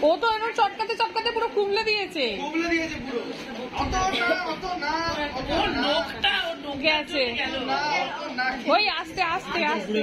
ও তো এরকম চটকাতে চটকাতে পুরো কুমলে দিয়েছে গেছে। ওই আস্তে আস্তে আস্তে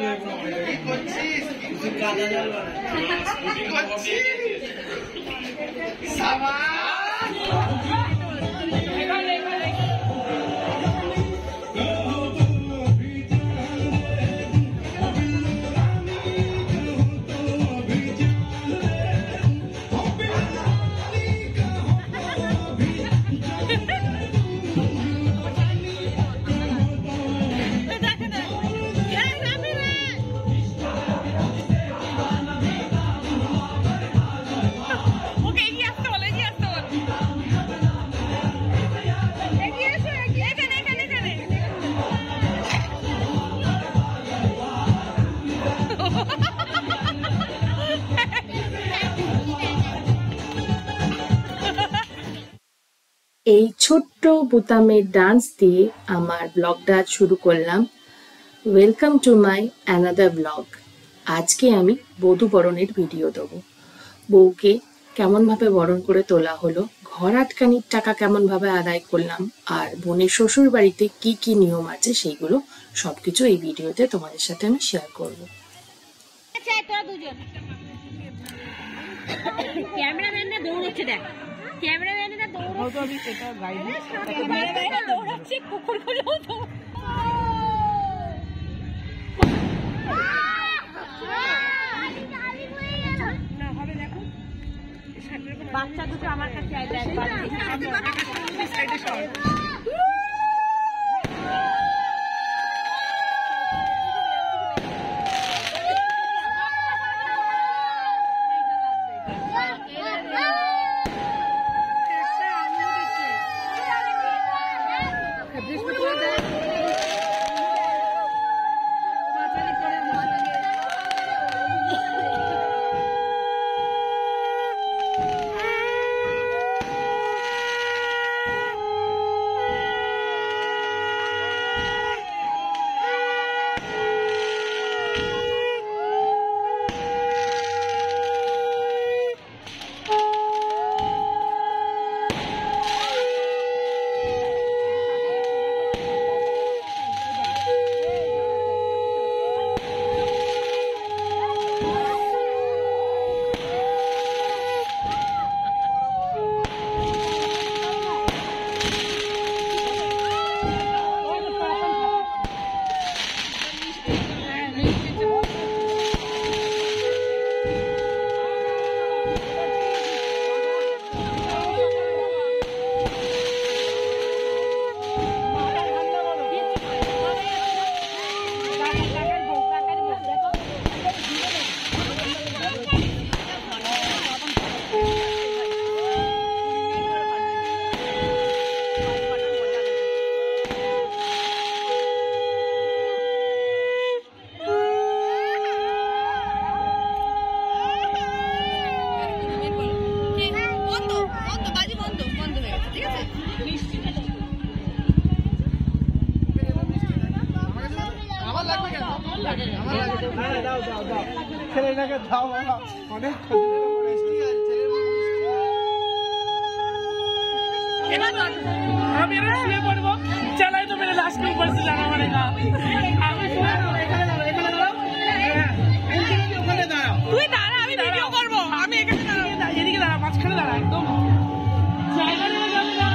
এই ছোট্ট বোতামের ডান্স দিয়ে আমার ব্লগটা শুরু করলাম। Welcome to my another blog. আজকে আমি বধূ বরণের ভিডিও দেবো। বউকে কেমনভাবে বরণ করে তোলা হলো, ঘর আটকানির টাকা কেমনভাবে আদায় করলাম, আর বোনের শ্বশুর বাড়িতে কি কি নিয়ম আছে সেইগুলো সবকিছু এই ভিডিওতে তোমাদের সাথে আমি শেয়ার করবো। ক্যামেরাম্যানরা দৌড়চ্ছে, দেখ ক্যামেরাম্যানরা দৌড়াচ্ছে, কুকুরগুলো বাচ্চা দুটো আমার কাছে ছেলেটাকে দাও বাবা, অনেক আমি শুয়ে পড়বো। চালাই তো মেরে লাশ কেউ পড়ছে জানা মানে না। তুই দাঁড়া, আমি ভিডিও করবো। আমি এখানে এদিকে দাঁড়া, মাঝখানে দাঁড়া, একদম জায়গা নিয়ে যাবে না।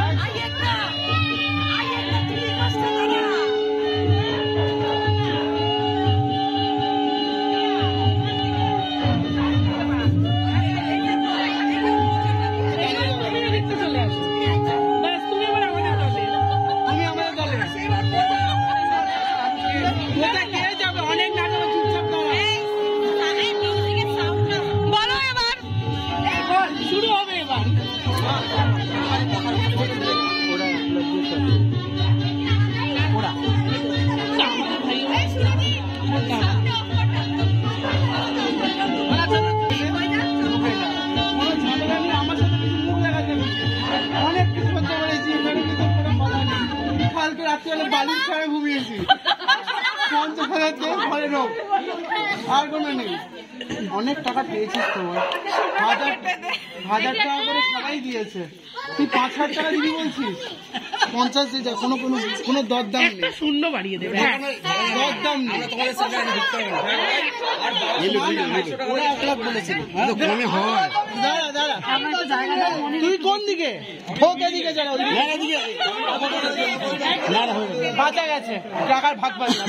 রাত্রে বালিশ ছাড়া ঘুমিয়েছি, ঘরে আর কোনো নেই, অনেক টাকা পেয়েছিস তো, 1000 টাকা করে সবাই দিয়েছে, তুই 5,000 টাকা দিবি বলছিস? 50 দিয়ে যা, কোনো দরদাম নেই, একটা শূন্য বাড়িয়ে দেবে। দরদাম নেই। ওরা 1 লাখ বলেছিল। দাঁড়া দাঁড়া, তুই কোন দিকে? ঠোক এদিকে, যারা বাঁচা গেছে, টাকার ভাগ পাই না।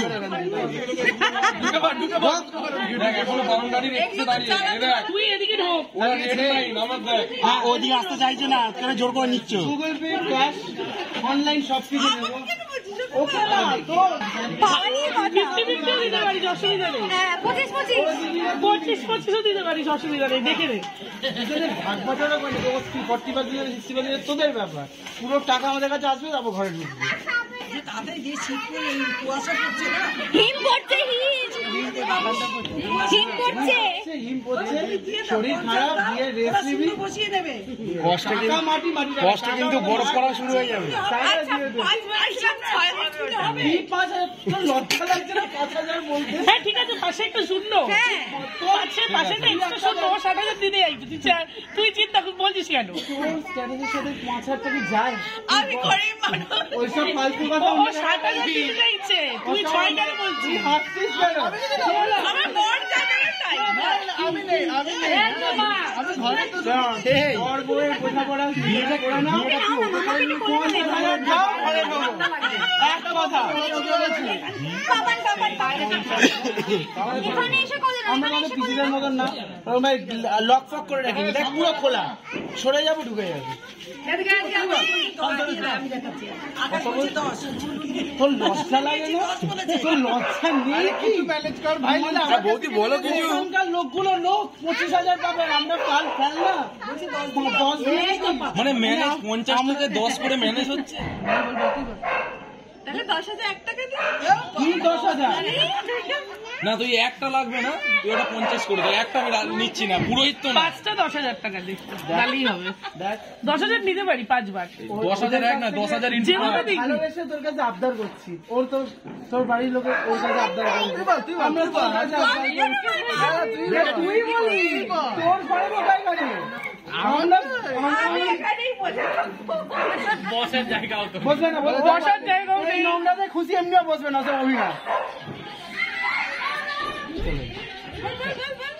তুই এদিকে ঢোক। ওদিকে আসতে চাইছে না, তুমি জোর করে নিচ্ছ। গুগল পে, ক্যাশ, অনলাইন সব কিছু নেবো। ওকে না তো 50-50 দিতে পারিস, অসুবিধা নেই। 25-25 দিতে পারিস, অসুবিধা নেই, দেখে নে। ভাগ বাটোয়ারা করে 40% 60% তোদের ব্যাপার, পুরো টাকা আমাদের কাছে আসবে, তারপর ঘরে ঢুকবে। হিম পড়ছে, শরীর খারাপ, বিয়ের রেস্ট নিবি, কষ্ট কিন্তু বরফ পড়া শুরু হয়ে যাবে। লজ্জা লাগছে না 5,000 বলতে? হ্যাঁ ঠিক আছে, পাশে একটা শূন্য, পাশে একটা এক্সট্রা শূন্য, 60,000 দিতে যাইতো। তুই চিন্তা বলছিস কেন? তোর স্ট্র্যাটেজির সাথে 5,000 টাকা যায়? ওইসব ফালতু কথা। ও 60,000 দিতে চাইছে, তুই 6 কেন বলছিস? হাসছিস কেন? আমি নেই, আমি ঘরে তো তোর বউয়ের বোঝাপড়া বিয়েটা করে না, 50,000 দাও, ঘরে ঢোকো। একটা কথা আমরা মানে পিসিদের মতন না, লক ফক করে রাখি, দেখ পুরো খোলা, সরে যাবো, ঢুকে যাবে। তোর লজ্জা লাগে না? তোর লজ্জা নেই কি? ম্যানেজ কর ভাই। বৌদি বলো কিছু। এখানকার লোকগুলো 25,000 পাবে, আমরা কাল ফেল না 10 মানে ম্যানেজ 50 থেকে 10 করে ম্যানেজ হচ্ছে। কি 10,000? না তুই একটা লাগবে না, তুই ওটা 50 করে দাও, একটা আমি নিচ্ছি না, পুরোহিত তো না। 5টা 10,000 টাকা দেখতে তাহলেই হবে। 10,000 নিতে পারি 5 বার। 10,000 এক না, 10,000 ইনটু যেভাবে দিই। ভালোবেসে তোর কাছে আবদার করছি, ওর তোর বাড়ির লোকের ওর কাছে আবদার করছি, আমরা তোর কাছে আবদার করছি। তুই বলি তোর ঘরে কোথায় গাড়ি? বসের জায়গাও তো বসবে না, বসার জায়গাও নেই। নোংরাতে খুশি এমনিও বসবে না, সব অভিনয়।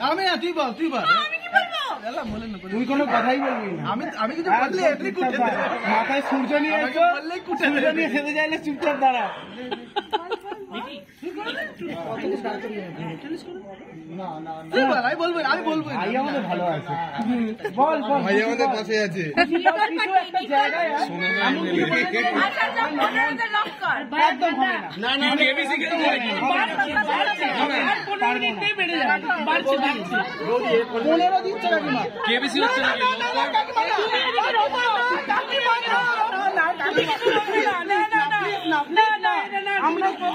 আমি না, তুই বল। তুই কোনো কথাই বলবি না। আমি কিছু বললে মাথায় সূর্য নিয়ে এসো, সূর্য নিয়ে খেতে চাইলে চুপচাপ দাঁড়া। আমি বলবো, ভাই আমাদের ভালো আছে। বল, ভাই আমাদের পাশে আছে। কিছু একটা জায়গায় একদম হবে না। না কেবিসি কে তো বলেছি 15 দিনতেই বেড়ে যাবে। বাড়ছে 15 দিচ্ছে কাকিমা। কেবিসি হচ্ছে না।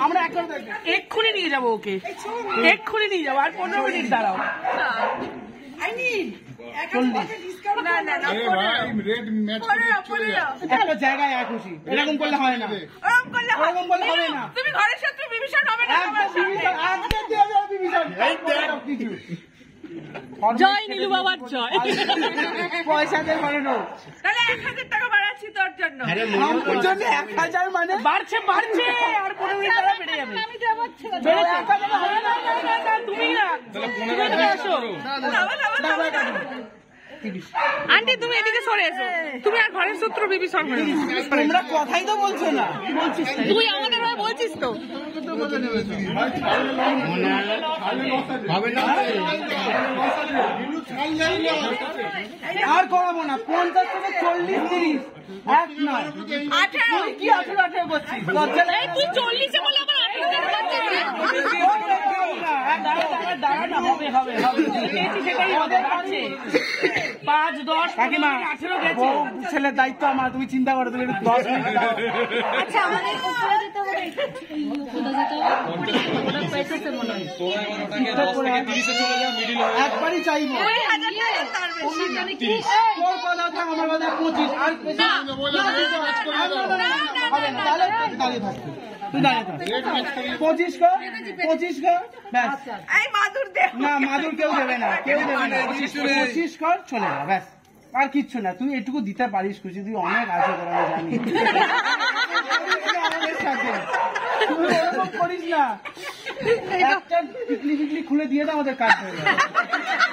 আমরা এখন এক্ষুনি নিয়ে যাবো ওকে, এক্ষুনি নিয়ে যাবো, আর 15 মিনিট দাঁড়াও। একটা জায়গায় এক খুশি, এরকম করলে হয় না, ওরকম করলে হবে না। তুমি ঘরের শত্রু বিভীষণ হবে না। জয় নীলু বাবার জয়। পয়সা দিয়ে ঘরে নো, তাহলে 1,000 টাকা বাড়াচ্ছি তোর জন্য। আমার জন্য 1,000 মানে বাড়ছে, আর 15 মিনিট দাঁড়া বেড়ে যাবে। তুমি না, তুমি আসো। আন্টি তুমি এদিকে সরে এসো, তুমি আর ঘরের শত্রু বিভীষণ হবে না। তোমরা কথাই তো বলছো না। তুই আমাদের হয়ে বলছিস তো। আর করাবো না, 50 থেকে 40, 30 এক নয়। 18 কি 18 করছিস? লজ্জা নেই? তুই 40-এ বলে আবার 18 দাঁড়া না, হবে। সেটাই হবে, বাড়ছে। 5, 10, কাকিমা, 18 গেছে। ছেলের দায়িত্ব আমার, তুমি চিন্তা করো, তুমি 10 মিনিট দাও। আচ্ছা আমাদের উপরে যেতে হবে। তোরা এবার ওটাকে 10 থেকে 30 এ চলে যা, মিডিল হয়ে একবারই চাইবো। 2,000 টাকা তার বেশি। তোর কথা থাক, আমার কথা 25, আর বেশি হবে না। তাহলে দাঁড়িয়ে থাকবি, তুই দাঁড়িয়ে থাক। 25 কর, ব্যাস। এই মাদুর দে। না মাদুর কেউ দেবে না, কেউ দেবে না। 25 কর, চলে যা, ব্যাস। আর কিচ্ছু না, তুই এটুকু দিতে পারিস, খুশি তুই অনেক আছে তোর, আমি জানি। আমাদের সাথে তুই এরকম করিস না, একটা টিকলি খুলে দিয়ে দাও, আমাদের কাজ হয়ে যাবে।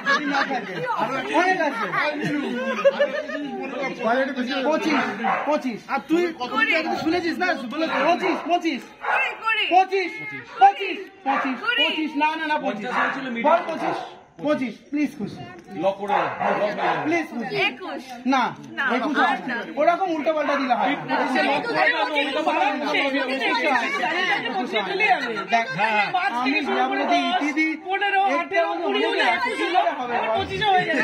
যদি না থাকে অনেক আছে। 25 আর তুই শুনেছিস না, 25 না না না 25 প্লিজ খুশি, লক করে প্লিজ খুশি। না 21 ওরকম উল্টো পাল্টা দিলে হয়। আমি দিদি 15, 18, 20 হলে 21 হবে, 25 হয়ে যাবে।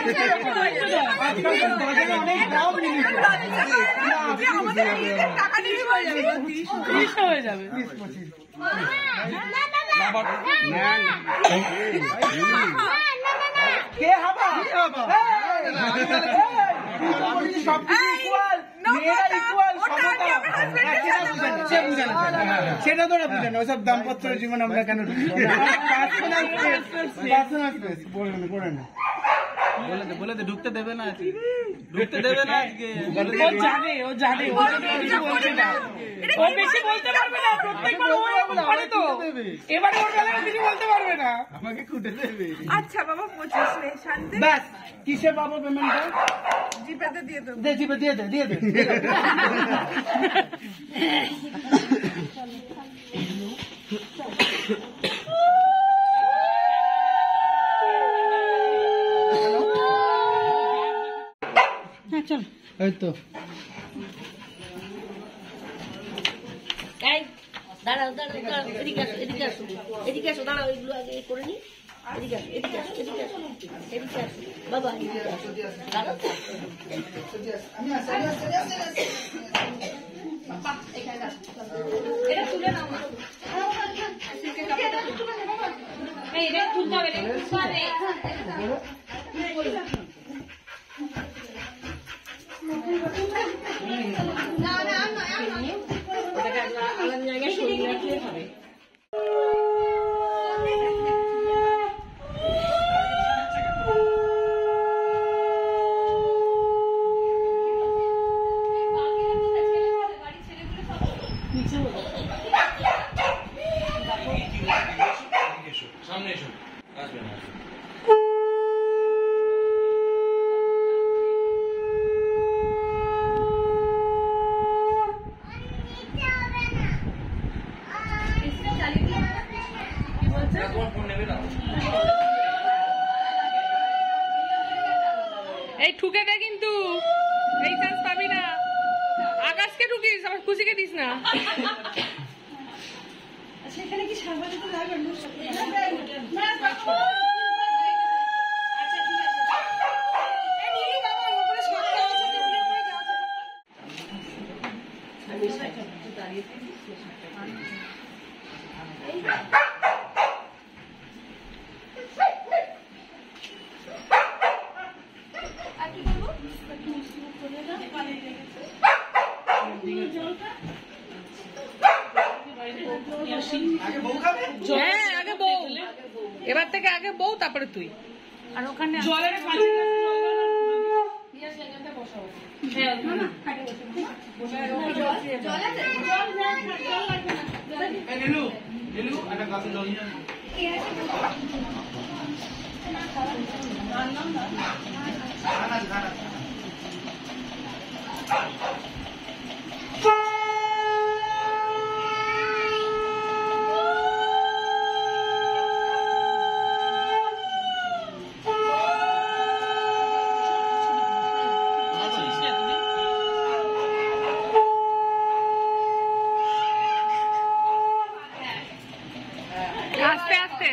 অনেক দাম জিনিস, 30 হয়ে যাবে। কে হাবা সেটা তো না বুঝে না, ওইসব দাম্পত্য জীবন আমরা কেন বলে দে ঢুকতে দেবে না, ঢুকতে দেবে না আজকে। ও জানে ও কিছু বলছে না, ও বেশি বলতে পারবে না, প্রত্যেকবার ও এরকম করে তো, এবারে ওর বেলায় কিছু বলতে পারবে না, আমাকে খুঁটে দেবে। আচ্ছা বাবা 25 নেই, শান্তি। ব্যাস, কিসে পাবো পেমেন্টটা? জিপেতে দিয়ে দেবো। জিপে দিয়ে দে। এই তো দাঁড়াও, এদিকে আসো, দাঁড়াও, এগুলো আগে করে নি। এদিকে আসো, বাবা, এদিকে আসো, দাঁড়াও। এটা তুলে নাও, এটা তুলতে হবে, আলাদা জায়গায় সরিয়ে রাখলে হবে। সামনে এসো, আসবে না। এই ঠুকে দে কিন্তু, এই চান্স পাবি না। আকাশকে ঠুকিস, আমার খুশিকে দিস না। সেখানে কি সাংবাদিক লাগবে? হ্যাঁ আগে বউ, এবার থেকে আগে বউ, তারপরে তুই। আর ওখানে জলের কাছে আস্তে আস্তে।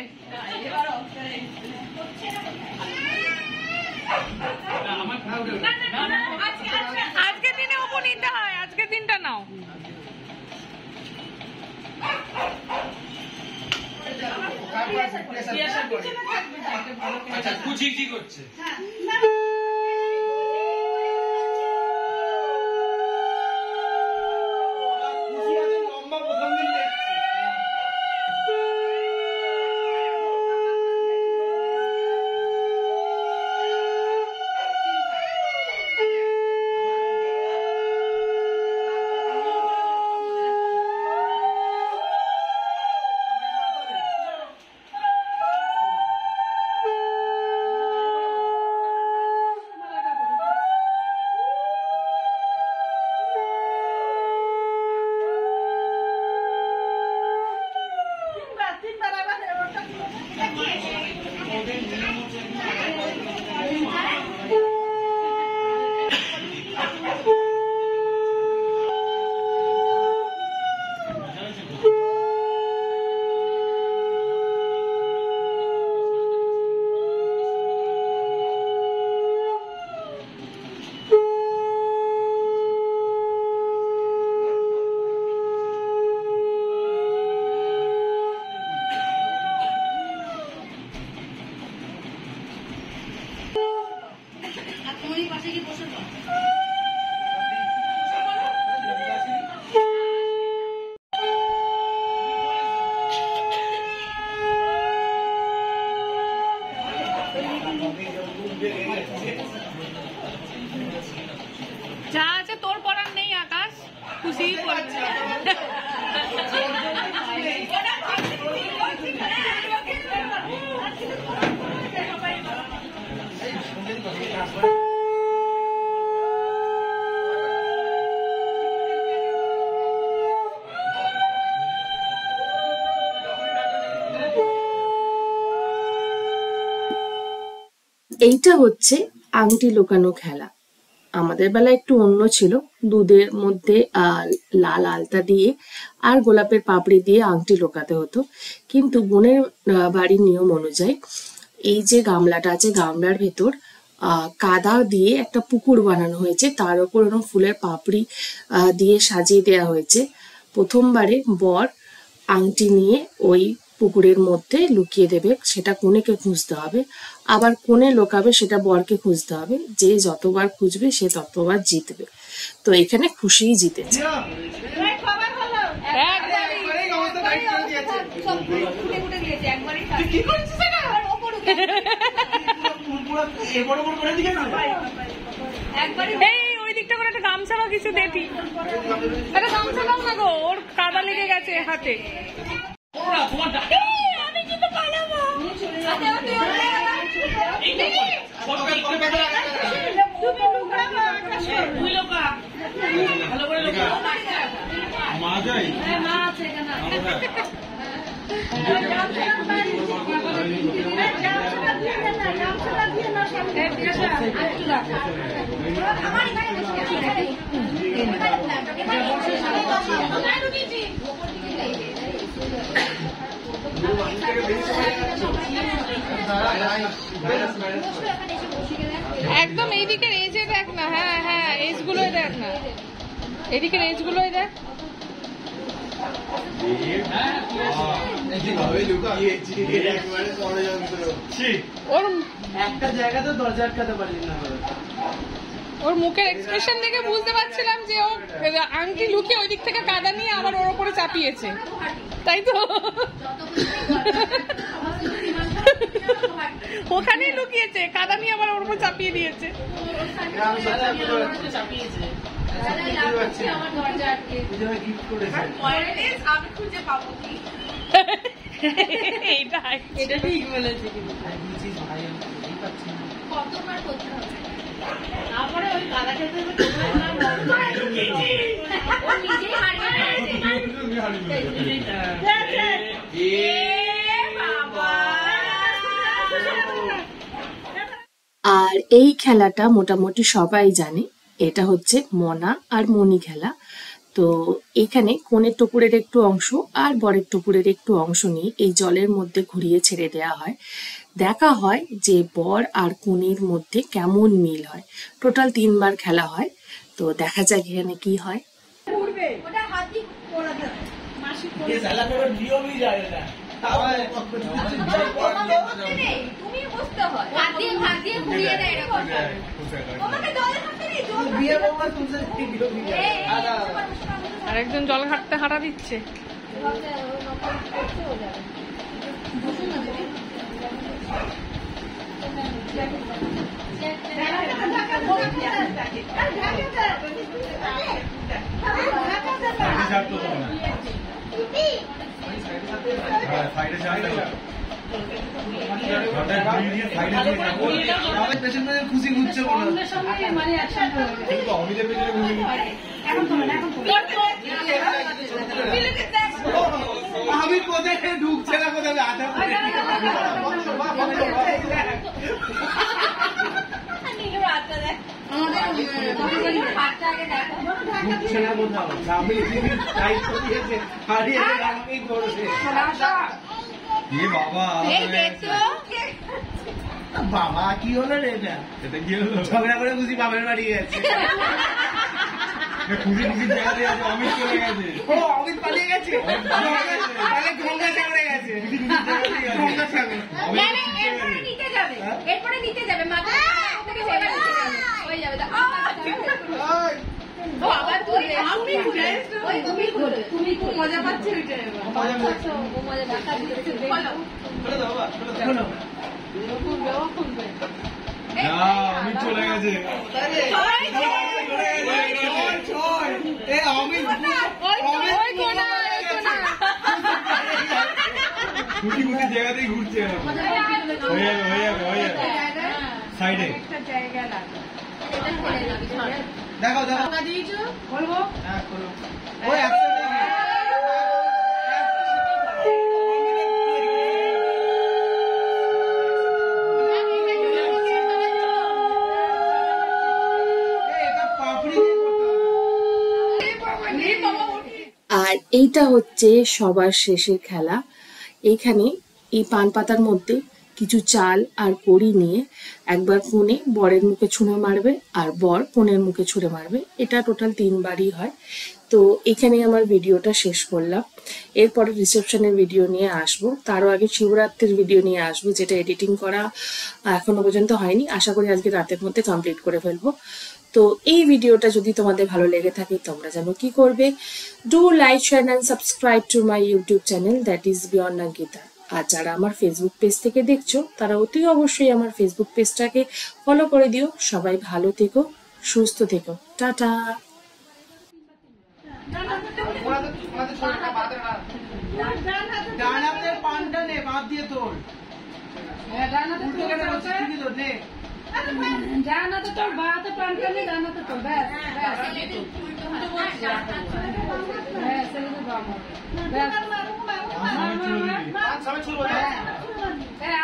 আজকের দিনে অপু নিতে হয়, আজকের দিনটা নাও। আচ্ছা কুচিকচি করছে। লম্বা প্রথম দিন দেখছি। পাশে গিয়ে বসে না। যা আছে তোর পড়ার নেই আকাশ, খুশি করছে। এইটা হচ্ছে আংটি লুকানো খেলা। আমাদের বেলা একটু অন্য ছিল, দুধের মধ্যে লাল আলতা দিয়ে আর গোলাপের পাপড়ি দিয়ে আংটি লুকাতে হতো। কিন্তু বোনের বাড়ির নিয়ম অনুযায়ী এই যে গামলাটা আছে, গামলার ভেতর কাদা দিয়ে একটা পুকুর বানানো হয়েছে, তার উপর এরকম ফুলের পাপড়ি দিয়ে সাজিয়ে দেওয়া হয়েছে। প্রথমবারে বর আংটি নিয়ে ওই পুকুরের মধ্যে লুকিয়ে দেবে, সেটা কনেকে খুঁজতে হবে। আবার কনে লোকাবে, সেটা বরকে খুঁজতে হবে। যে যতবার খুঁজবে সে ততবার জিতবে। তো এখানে খুশিই জিতেছে। এই ওই দিকটা করে একটা গামছা বা কিছু দেখি, একটা গামছা দাও না গো, ওর কাদা লেগে গেছে হাতে। আমি কিন্তু পালাবো। একদম এইদিকের এজে দেখ না, হ্যাঁ হ্যাঁ এজ গুলোই দেখ না, এদিকের এজ গুলোই দেখ। ওর একটা জায়গাতে দরজা আটকাতে পারলি না। ওর মুখের এক্সপ্রেশন দেখে বুঝতে পারছিলাম যে ও আংটি লুকিয়ে ওই দিক থেকে কাদা নিয়ে আবার ওর ওপরে চাপিয়েছে, তাই তো? ওখানেই লুকিয়েছে, কাদা নিয়ে আবার ওর উপর চাপিয়ে দিয়েছে। এটা ঠিক বলেছে। তারপরে ওই কাদা খেতে আর এই খেলাটা মোটামুটি সবাই জানে, এটা হচ্ছে মনা আর মণি খেলা। তো এখানে কনের টুকুরের একটু অংশ আর বরের টুকুরের একটু অংশ নিয়ে এই জলের মধ্যে ঘুরিয়ে ছেড়ে দেওয়া হয়। দেখা হয় যে বর আর কনের মধ্যে কেমন মিল হয়। টোটাল 3 বার খেলা হয়। তো দেখা যাক এখানে কি হয়। আর একজন জল ঘাটতে হাঁটা দিচ্ছে। খুশি ঘুরছে আমি কোথায় ঢুকছে না, কোথায় আধা ঢুকছে না কোথাও। আমি দায়িত্ব দিয়েছে, হারিয়ে আমাকেই করেছে। বাবা কি হলো রে? এটা কি হলো? ঝগড়া করে বুঝি বাবার বাড়ি গেছে। অমিত চলে গেছে। ও অমিত পালিয়ে গেছে, গঙ্গা সাগরে গেছে। গঙ্গা সাগর এরপরে নিতে যাবে, মাথা হয়ে যাবে। মজা পাচ্ছি ওইটা আমি চলে গেছে গুটি গুটি জায়গাতেই ঘুরছে হয়ে যাবে সাইডে দেখো বলবো ওই আর এইটা হচ্ছে সবার শেষের খেলা। এইখানে এই পান পাতার মধ্যে কিছু চাল আর কড়ি নিয়ে একবার কোণে বরের মুখে ছুঁড়ে মারবে আর বর কোণের মুখে ছুঁড়ে মারবে। এটা টোটাল 3 বারই হয়। তো এখানে আমার ভিডিওটা শেষ করলাম। এরপরে রিসেপশনের ভিডিও নিয়ে আসবো, তারও আগে শিবরাত্রির ভিডিও নিয়ে আসবো, যেটা এডিটিং করা এখনো পর্যন্ত হয়নি। আশা করি আজকে রাতের মধ্যে কমপ্লিট করে ফেলবো। তো এই ভিডিওটা যদি তোমাদের ভালো লেগে থাকে তোমরা জানো কি করবে, do like share and subscribe to my YouTube channel, that is beyond Ankita. আর যারা আমার ফেসবুক পেজ থেকে দেখছো তারা অতি অবশ্যই আমার ফেসবুক পেজটাকে ফলো করে দিও। সবাই ভালো থেকো, সুস্থ থেকো, টাটা। ডান হাতের পানটা নে, বাদ দিয়ে তোর জানাতে তোর বাতে প্রাণ করলে জানাতে তোর ব্যাস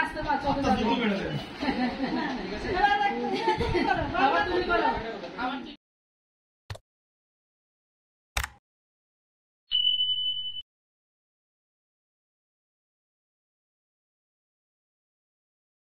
আসতে পারছো